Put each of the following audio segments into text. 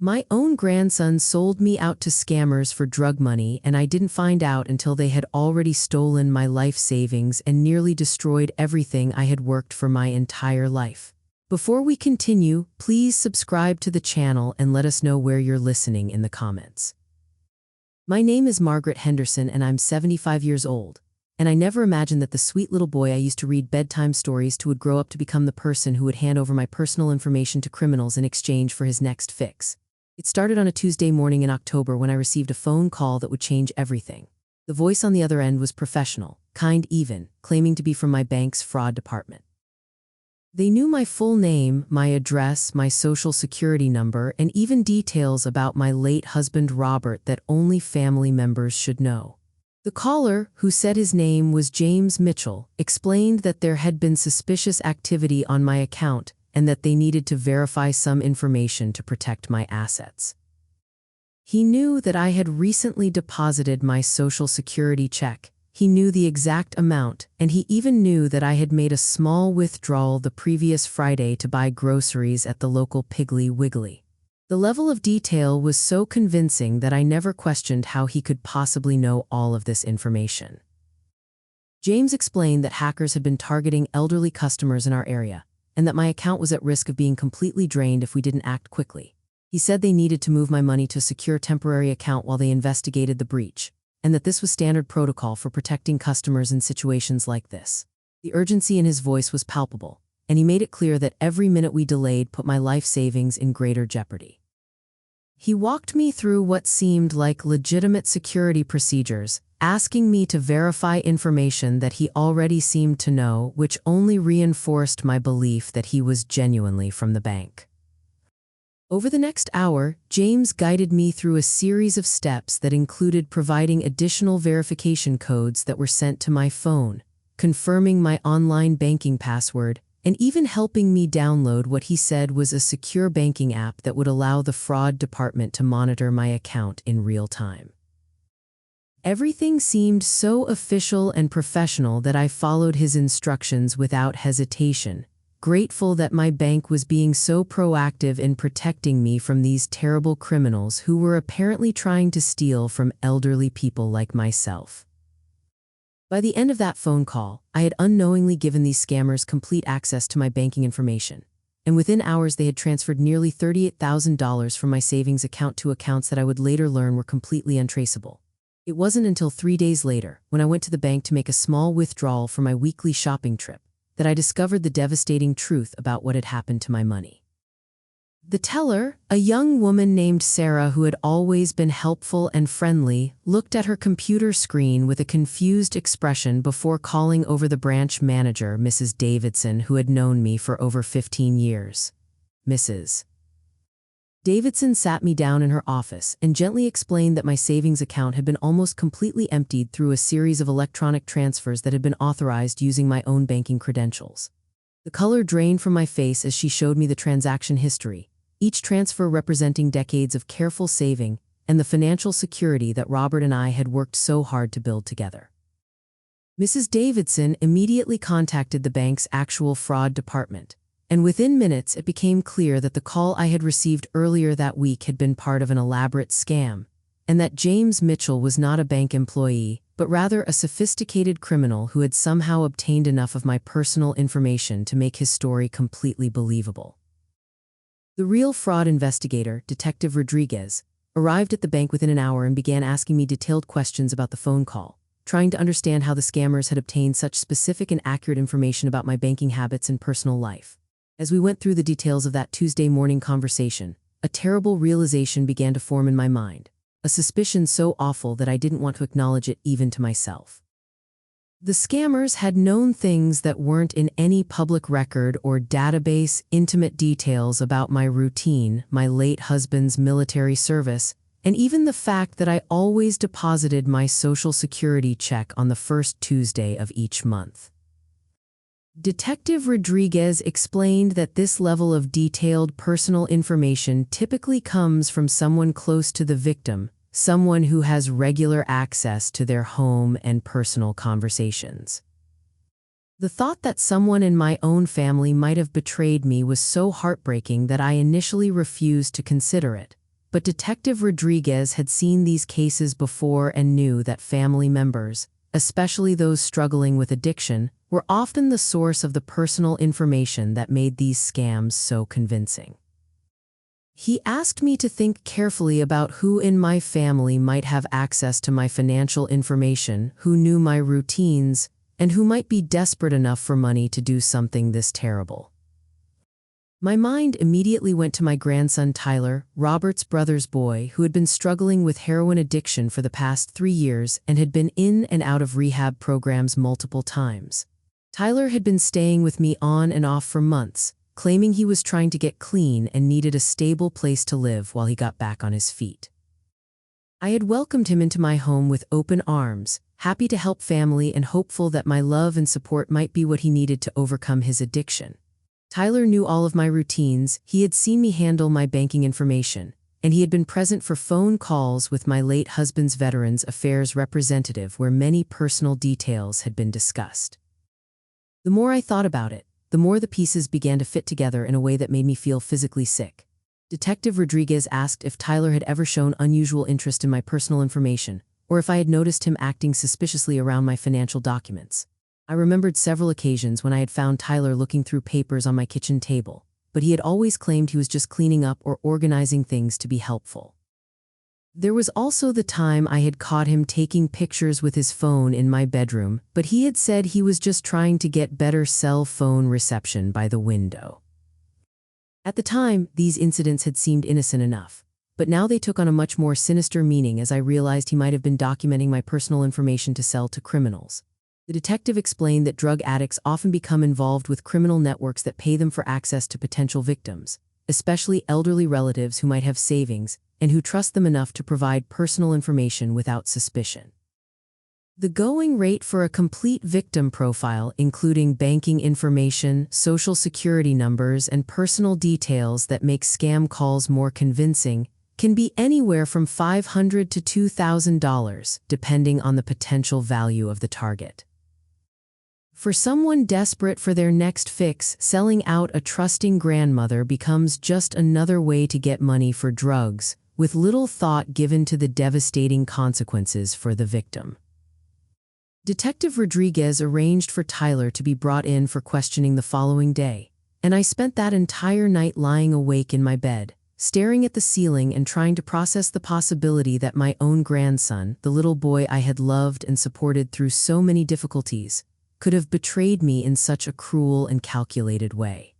My own grandson sold me out to scammers for drug money, and I didn't find out until they had already stolen my life savings and nearly destroyed everything I had worked for my entire life. Before we continue, please subscribe to the channel and let us know where you're listening in the comments. My name is Margaret Henderson and I'm 75 years old, and I never imagined that the sweet little boy I used to read bedtime stories to would grow up to become the person who would hand over my personal information to criminals in exchange for his next fix. It started on a Tuesday morning in October when I received a phone call that would change everything. The voice on the other end was professional, kind even, claiming to be from my bank's fraud department. They knew my full name, my address, my social security number, and even details about my late husband Robert that only family members should know. The caller, who said his name was James Mitchell, explained that there had been suspicious activity on my account and that they needed to verify some information to protect my assets. He knew that I had recently deposited my Social Security check. He knew the exact amount, and he even knew that I had made a small withdrawal the previous Friday to buy groceries at the local Piggly Wiggly. The level of detail was so convincing that I never questioned how he could possibly know all of this information. James explained that hackers had been targeting elderly customers in our area, and that my account was at risk of being completely drained if we didn't act quickly. He said they needed to move my money to a secure temporary account while they investigated the breach, and that this was standard protocol for protecting customers in situations like this. The urgency in his voice was palpable, and he made it clear that every minute we delayed put my life savings in greater jeopardy. He walked me through what seemed like legitimate security procedures, asking me to verify information that he already seemed to know, which only reinforced my belief that he was genuinely from the bank. Over the next hour, James guided me through a series of steps that included providing additional verification codes that were sent to my phone, confirming my online banking password, and even helping me download what he said was a secure banking app that would allow the fraud department to monitor my account in real time. Everything seemed so official and professional that I followed his instructions without hesitation, grateful that my bank was being so proactive in protecting me from these terrible criminals who were apparently trying to steal from elderly people like myself. By the end of that phone call, I had unknowingly given these scammers complete access to my banking information, and within hours they had transferred nearly $38,000 from my savings account to accounts that I would later learn were completely untraceable. It wasn't until 3 days later, when I went to the bank to make a small withdrawal for my weekly shopping trip, that I discovered the devastating truth about what had happened to my money. The teller, a young woman named Sarah who had always been helpful and friendly, looked at her computer screen with a confused expression before calling over the branch manager, Mrs. Davidson, who had known me for over 15 years. Mrs. Davidson sat me down in her office and gently explained that my savings account had been almost completely emptied through a series of electronic transfers that had been authorized using my own banking credentials. The color drained from my face as she showed me the transaction history, each transfer representing decades of careful saving and the financial security that Robert and I had worked so hard to build together. Mrs. Davidson immediately contacted the bank's actual fraud department, and within minutes it became clear that the call I had received earlier that week had been part of an elaborate scam, and that James Mitchell was not a bank employee, but rather a sophisticated criminal who had somehow obtained enough of my personal information to make his story completely believable. The real fraud investigator, Detective Rodriguez, arrived at the bank within an hour and began asking me detailed questions about the phone call, trying to understand how the scammers had obtained such specific and accurate information about my banking habits and personal life. As we went through the details of that Tuesday morning conversation, a terrible realization began to form in my mind, a suspicion so awful that I didn't want to acknowledge it even to myself. The scammers had known things that weren't in any public record or database, intimate details about my routine, my late husband's military service, and even the fact that I always deposited my Social Security check on the first Tuesday of each month. Detective Rodriguez explained that this level of detailed personal information typically comes from someone close to the victim, someone who has regular access to their home and personal conversations. The thought that someone in my own family might have betrayed me was so heartbreaking that I initially refused to consider it, but Detective Rodriguez had seen these cases before and knew that family members, especially those struggling with addiction, were often the source of the personal information that made these scams so convincing. He asked me to think carefully about who in my family might have access to my financial information, who knew my routines, and who might be desperate enough for money to do something this terrible. My mind immediately went to my grandson Tyler, Robert's brother's boy, who had been struggling with heroin addiction for the past 3 years and had been in and out of rehab programs multiple times. Tyler had been staying with me on and off for months, claiming he was trying to get clean and needed a stable place to live while he got back on his feet. I had welcomed him into my home with open arms, happy to help family and hopeful that my love and support might be what he needed to overcome his addiction. Tyler knew all of my routines, he had seen me handle my banking information, and he had been present for phone calls with my late husband's Veterans Affairs representative where many personal details had been discussed. The more I thought about it, the more the pieces began to fit together in a way that made me feel physically sick. Detective Rodriguez asked if Tyler had ever shown unusual interest in my personal information, or if I had noticed him acting suspiciously around my financial documents. I remembered several occasions when I had found Tyler looking through papers on my kitchen table, but he had always claimed he was just cleaning up or organizing things to be helpful. There was also the time I had caught him taking pictures with his phone in my bedroom, but he had said he was just trying to get better cell phone reception by the window. At the time, these incidents had seemed innocent enough, but now they took on a much more sinister meaning as I realized he might have been documenting my personal information to sell to criminals. The detective explained that drug addicts often become involved with criminal networks that pay them for access to potential victims, especially elderly relatives who might have savings and who trust them enough to provide personal information without suspicion. The going rate for a complete victim profile, including banking information, social security numbers, and personal details that make scam calls more convincing, can be anywhere from $500 to $2,000, depending on the potential value of the target. For someone desperate for their next fix, selling out a trusting grandmother becomes just another way to get money for drugs, with little thought given to the devastating consequences for the victim. Detective Rodriguez arranged for Tyler to be brought in for questioning the following day, and I spent that entire night lying awake in my bed, staring at the ceiling and trying to process the possibility that my own grandson, the little boy I had loved and supported through so many difficulties, could have betrayed me in such a cruel and calculated way.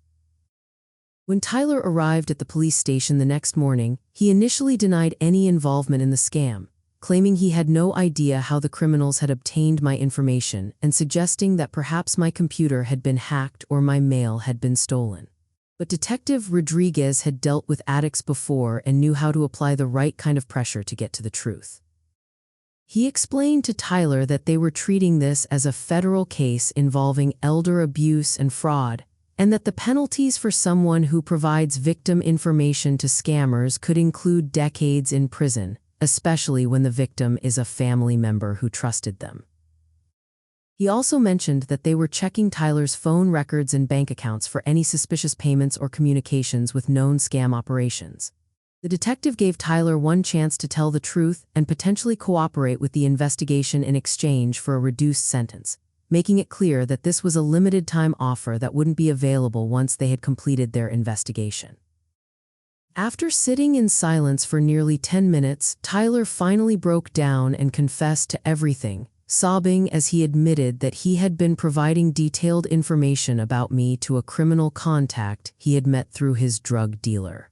When Tyler arrived at the police station the next morning, he initially denied any involvement in the scam, claiming he had no idea how the criminals had obtained my information and suggesting that perhaps my computer had been hacked or my mail had been stolen. But Detective Rodriguez had dealt with addicts before and knew how to apply the right kind of pressure to get to the truth. He explained to Tyler that they were treating this as a federal case involving elder abuse and fraud, and that the penalties for someone who provides victim information to scammers could include decades in prison, especially when the victim is a family member who trusted them. He also mentioned that they were checking Tyler's phone records and bank accounts for any suspicious payments or communications with known scam operations. The detective gave Tyler one chance to tell the truth and potentially cooperate with the investigation in exchange for a reduced sentence, making it clear that this was a limited-time offer that wouldn't be available once they had completed their investigation. After sitting in silence for nearly 10 minutes, Tyler finally broke down and confessed to everything, sobbing as he admitted that he had been providing detailed information about me to a criminal contact he had met through his drug dealer.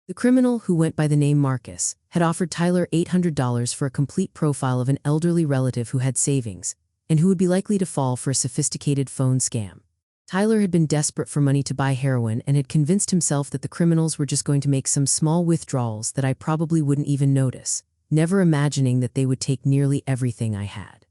The criminal, who went by the name Marcus, had offered Tyler $800 for a complete profile of an elderly relative who had savings, and who would be likely to fall for a sophisticated phone scam. Tyler had been desperate for money to buy heroin and had convinced himself that the criminals were just going to make some small withdrawals that I probably wouldn't even notice, never imagining that they would take nearly everything I had.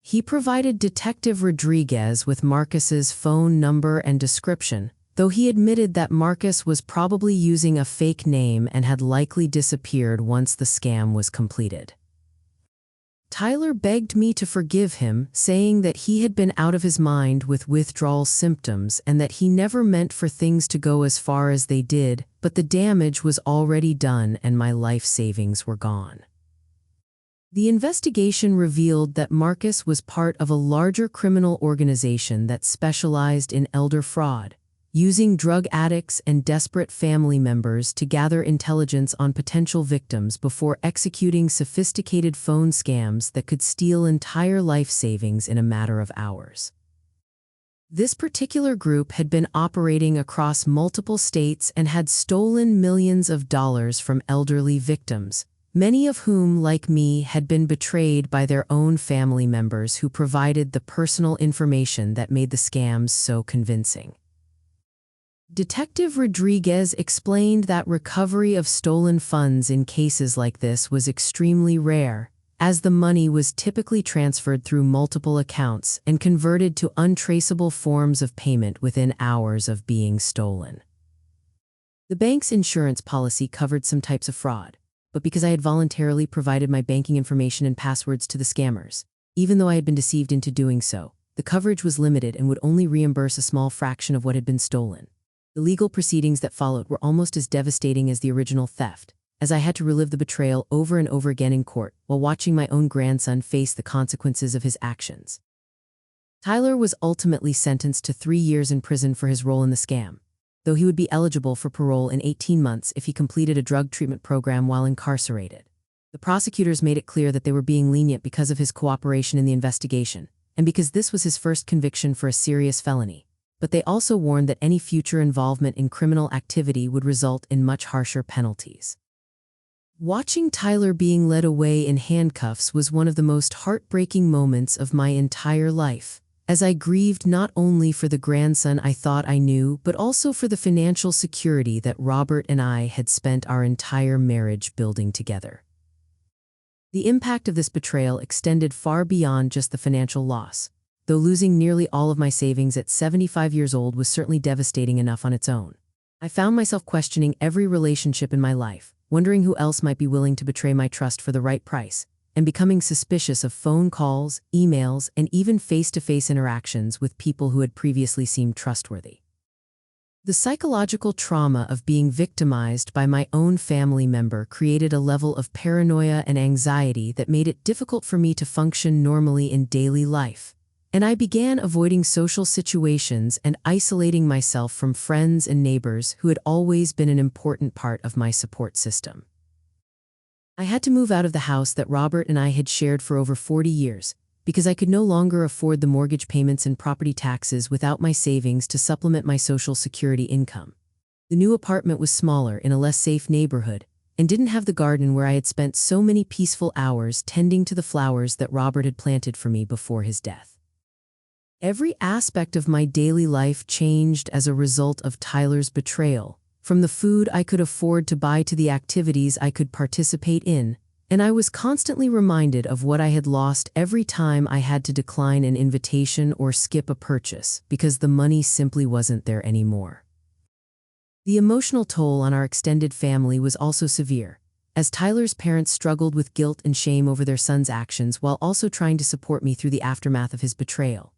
He provided Detective Rodriguez with Marcus's phone number and description, though he admitted that Marcus was probably using a fake name and had likely disappeared once the scam was completed. Tyler begged me to forgive him, saying that he had been out of his mind with withdrawal symptoms and that he never meant for things to go as far as they did, but the damage was already done and my life savings were gone. The investigation revealed that Marcus was part of a larger criminal organization that specialized in elder fraud, using drug addicts and desperate family members to gather intelligence on potential victims before executing sophisticated phone scams that could steal entire life savings in a matter of hours. This particular group had been operating across multiple states and had stolen millions of dollars from elderly victims, many of whom, like me, had been betrayed by their own family members who provided the personal information that made the scams so convincing. Detective Rodriguez explained that recovery of stolen funds in cases like this was extremely rare, as the money was typically transferred through multiple accounts and converted to untraceable forms of payment within hours of being stolen. The bank's insurance policy covered some types of fraud, but because I had voluntarily provided my banking information and passwords to the scammers, even though I had been deceived into doing so, the coverage was limited and would only reimburse a small fraction of what had been stolen. The legal proceedings that followed were almost as devastating as the original theft, as I had to relive the betrayal over and over again in court while watching my own grandson face the consequences of his actions. Tyler was ultimately sentenced to 3 years in prison for his role in the scam, though he would be eligible for parole in 18 months if he completed a drug treatment program while incarcerated. The prosecutors made it clear that they were being lenient because of his cooperation in the investigation, and because this was his first conviction for a serious felony. But they also warned that any future involvement in criminal activity would result in much harsher penalties. Watching Tyler being led away in handcuffs was one of the most heartbreaking moments of my entire life, as I grieved not only for the grandson I thought I knew, but also for the financial security that Robert and I had spent our entire marriage building together. The impact of this betrayal extended far beyond just the financial loss, though losing nearly all of my savings at 75 years old was certainly devastating enough on its own. I found myself questioning every relationship in my life, wondering who else might be willing to betray my trust for the right price, and becoming suspicious of phone calls, emails, and even face-to-face interactions with people who had previously seemed trustworthy. The psychological trauma of being victimized by my own family member created a level of paranoia and anxiety that made it difficult for me to function normally in daily life, and I began avoiding social situations and isolating myself from friends and neighbors who had always been an important part of my support system. I had to move out of the house that Robert and I had shared for over 40 years because I could no longer afford the mortgage payments and property taxes without my savings to supplement my Social Security income. The new apartment was smaller in a less safe neighborhood and didn't have the garden where I had spent so many peaceful hours tending to the flowers that Robert had planted for me before his death. Every aspect of my daily life changed as a result of Tyler's betrayal, from the food I could afford to buy to the activities I could participate in, and I was constantly reminded of what I had lost every time I had to decline an invitation or skip a purchase because the money simply wasn't there anymore. The emotional toll on our extended family was also severe, as Tyler's parents struggled with guilt and shame over their son's actions while also trying to support me through the aftermath of his betrayal.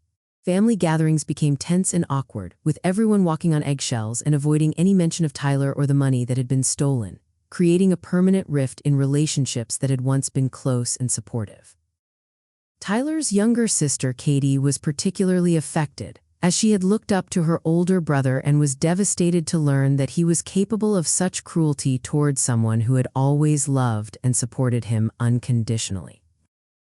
Family gatherings became tense and awkward, with everyone walking on eggshells and avoiding any mention of Tyler or the money that had been stolen, creating a permanent rift in relationships that had once been close and supportive. Tyler's younger sister, Katie, was particularly affected, as she had looked up to her older brother and was devastated to learn that he was capable of such cruelty toward someone who had always loved and supported him unconditionally.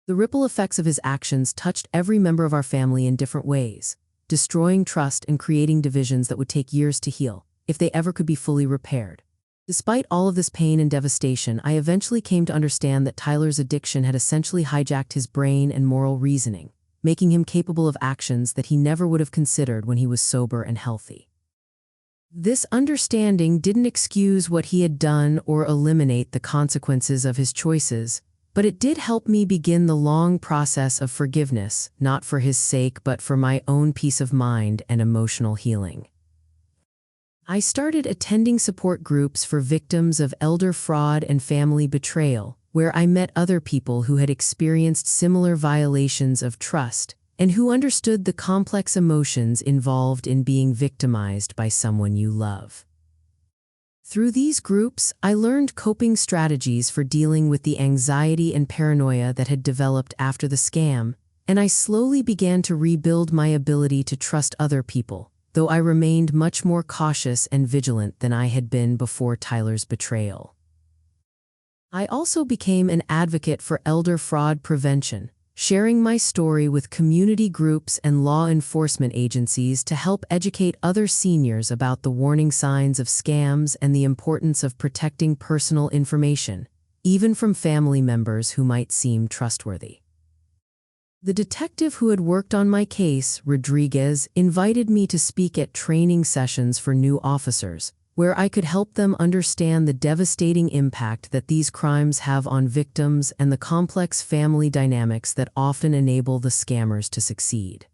The ripple effects of his actions touched every member of our family in different ways, destroying trust and creating divisions that would take years to heal, if they ever could be fully repaired. Despite all of this pain and devastation, I eventually came to understand that Tyler's addiction had essentially hijacked his brain and moral reasoning, making him capable of actions that he never would have considered when he was sober and healthy. This understanding didn't excuse what he had done or eliminate the consequences of his choices, but it did help me begin the long process of forgiveness, not for his sake but for my own peace of mind and emotional healing. I started attending support groups for victims of elder fraud and family betrayal, where I met other people who had experienced similar violations of trust and who understood the complex emotions involved in being victimized by someone you love. Through these groups, I learned coping strategies for dealing with the anxiety and paranoia that had developed after the scam, and I slowly began to rebuild my ability to trust other people, though I remained much more cautious and vigilant than I had been before Tyler's betrayal. I also became an advocate for elder fraud prevention, sharing my story with community groups and law enforcement agencies to help educate other seniors about the warning signs of scams and the importance of protecting personal information, even from family members who might seem trustworthy. The detective who had worked on my case, Rodriguez, invited me to speak at training sessions for new officers, where I could help them understand the devastating impact that these crimes have on victims and the complex family dynamics that often enable the scammers to succeed.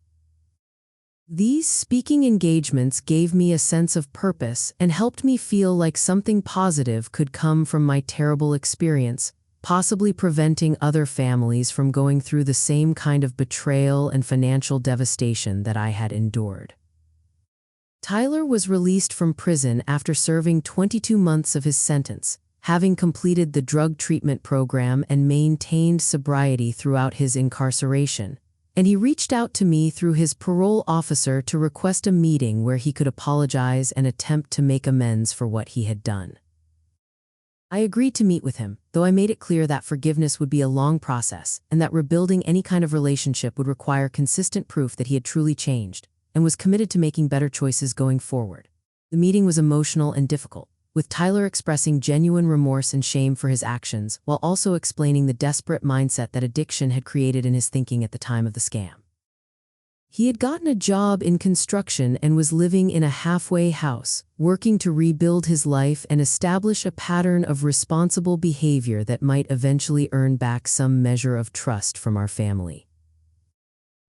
These speaking engagements gave me a sense of purpose and helped me feel like something positive could come from my terrible experience, possibly preventing other families from going through the same kind of betrayal and financial devastation that I had endured. Tyler was released from prison after serving 22 months of his sentence, having completed the drug treatment program and maintained sobriety throughout his incarceration, and he reached out to me through his parole officer to request a meeting where he could apologize and attempt to make amends for what he had done. I agreed to meet with him, though I made it clear that forgiveness would be a long process and that rebuilding any kind of relationship would require consistent proof that he had truly changed and was committed to making better choices going forward. The meeting was emotional and difficult, with Tyler expressing genuine remorse and shame for his actions while also explaining the desperate mindset that addiction had created in his thinking at the time of the scam. He had gotten a job in construction and was living in a halfway house, working to rebuild his life and establish a pattern of responsible behavior that might eventually earn back some measure of trust from our family.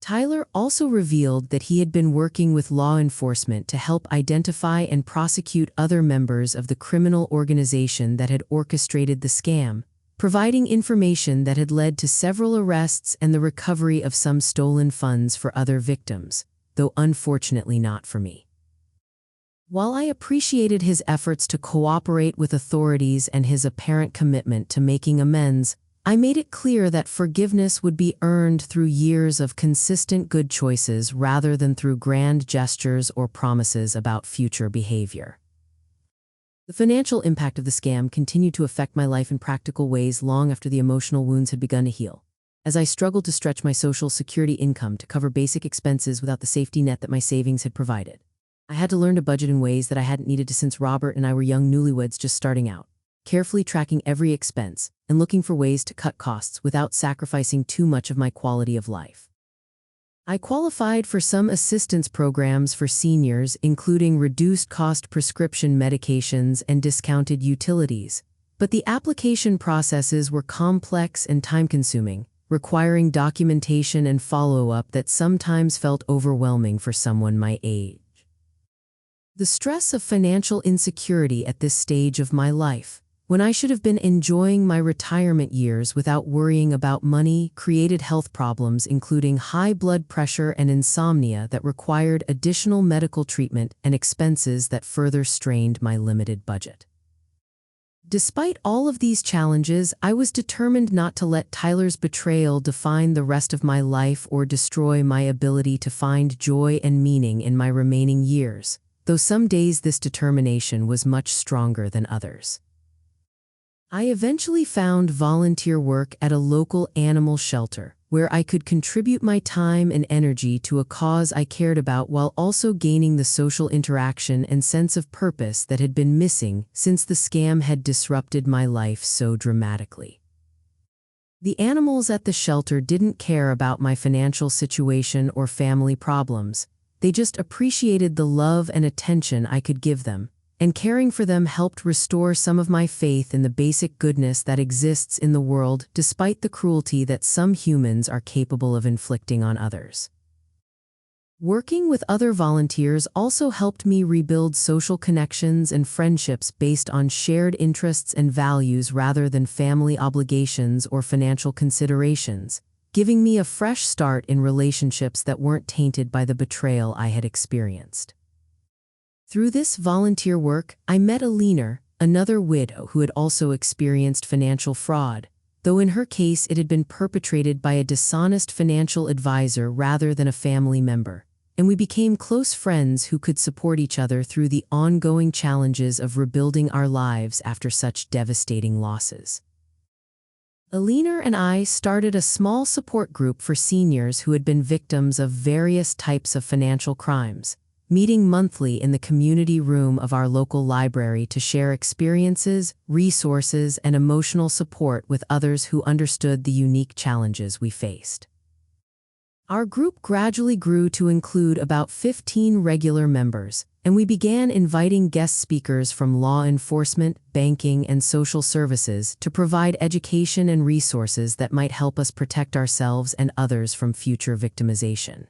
Tyler also revealed that he had been working with law enforcement to help identify and prosecute other members of the criminal organization that had orchestrated the scam, providing information that had led to several arrests and the recovery of some stolen funds for other victims, though unfortunately not for me. While I appreciated his efforts to cooperate with authorities and his apparent commitment to making amends, I made it clear that forgiveness would be earned through years of consistent good choices rather than through grand gestures or promises about future behavior. The financial impact of the scam continued to affect my life in practical ways long after the emotional wounds had begun to heal. As I struggled to stretch my Social Security income to cover basic expenses without the safety net that my savings had provided, I had to learn to budget in ways that I hadn't needed to since Robert and I were young newlyweds just starting out, carefully tracking every expense and looking for ways to cut costs without sacrificing too much of my quality of life. I qualified for some assistance programs for seniors, including reduced-cost prescription medications and discounted utilities, but the application processes were complex and time-consuming, requiring documentation and follow-up that sometimes felt overwhelming for someone my age. The stress of financial insecurity at this stage of my life, when I should have been enjoying my retirement years without worrying about money, created health problems including high blood pressure and insomnia that required additional medical treatment and expenses that further strained my limited budget. Despite all of these challenges, I was determined not to let Tyler's betrayal define the rest of my life or destroy my ability to find joy and meaning in my remaining years, though some days this determination was much stronger than others. I eventually found volunteer work at a local animal shelter, where I could contribute my time and energy to a cause I cared about while also gaining the social interaction and sense of purpose that had been missing since the scam had disrupted my life so dramatically. The animals at the shelter didn't care about my financial situation or family problems. They just appreciated the love and attention I could give them, and caring for them helped restore some of my faith in the basic goodness that exists in the world despite the cruelty that some humans are capable of inflicting on others. Working with other volunteers also helped me rebuild social connections and friendships based on shared interests and values rather than family obligations or financial considerations, giving me a fresh start in relationships that weren't tainted by the betrayal I had experienced. Through this volunteer work, I met a leaner, another widow who had also experienced financial fraud, though in her case it had been perpetrated by a dishonest financial advisor rather than a family member, and we became close friends who could support each other through the ongoing challenges of rebuilding our lives after such devastating losses. Alina and I started a small support group for seniors who had been victims of various types of financial crimes, meeting monthly in the community room of our local library to share experiences, resources, and emotional support with others who understood the unique challenges we faced. Our group gradually grew to include about 15 regular members, and we began inviting guest speakers from law enforcement, banking, and social services to provide education and resources that might help us protect ourselves and others from future victimization.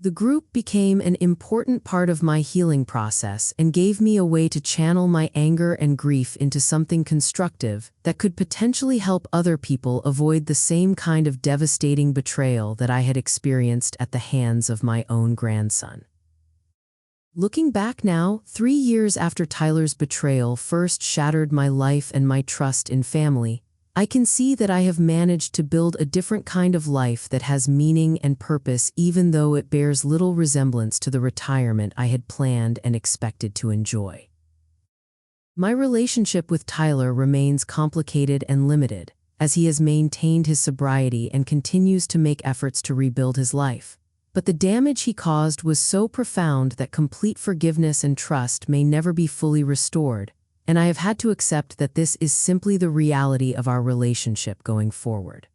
The group became an important part of my healing process and gave me a way to channel my anger and grief into something constructive that could potentially help other people avoid the same kind of devastating betrayal that I had experienced at the hands of my own grandson. Looking back now, 3 years after Tyler's betrayal first shattered my life and my trust in family, I can see that I have managed to build a different kind of life that has meaning and purpose, even though it bears little resemblance to the retirement I had planned and expected to enjoy. My relationship with Tyler remains complicated and limited, as he has maintained his sobriety and continues to make efforts to rebuild his life. But the damage he caused was so profound that complete forgiveness and trust may never be fully restored, and I have had to accept that this is simply the reality of our relationship going forward.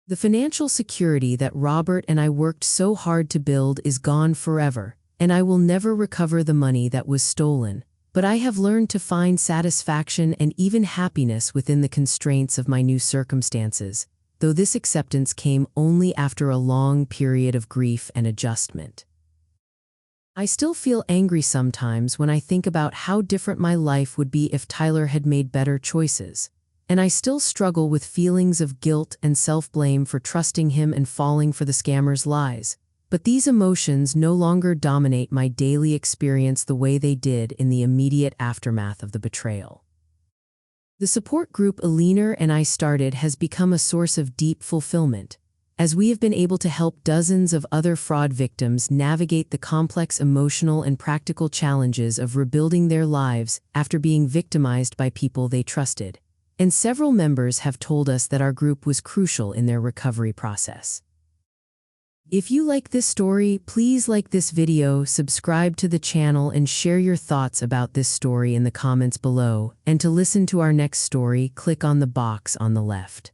The financial security that Robert and I worked so hard to build is gone forever, and I will never recover the money that was stolen, but I have learned to find satisfaction and even happiness within the constraints of my new circumstances, though this acceptance came only after a long period of grief and adjustment. I still feel angry sometimes when I think about how different my life would be if Tyler had made better choices, and I still struggle with feelings of guilt and self-blame for trusting him and falling for the scammer's lies, but these emotions no longer dominate my daily experience the way they did in the immediate aftermath of the betrayal. The support group Alina and I started has become a source of deep fulfillment, as we have been able to help dozens of other fraud victims navigate the complex emotional and practical challenges of rebuilding their lives after being victimized by people they trusted, and several members have told us that our group was crucial in their recovery process. If you like this story, please like this video, subscribe to the channel, and share your thoughts about this story in the comments below. And to listen to our next story, click on the box on the left.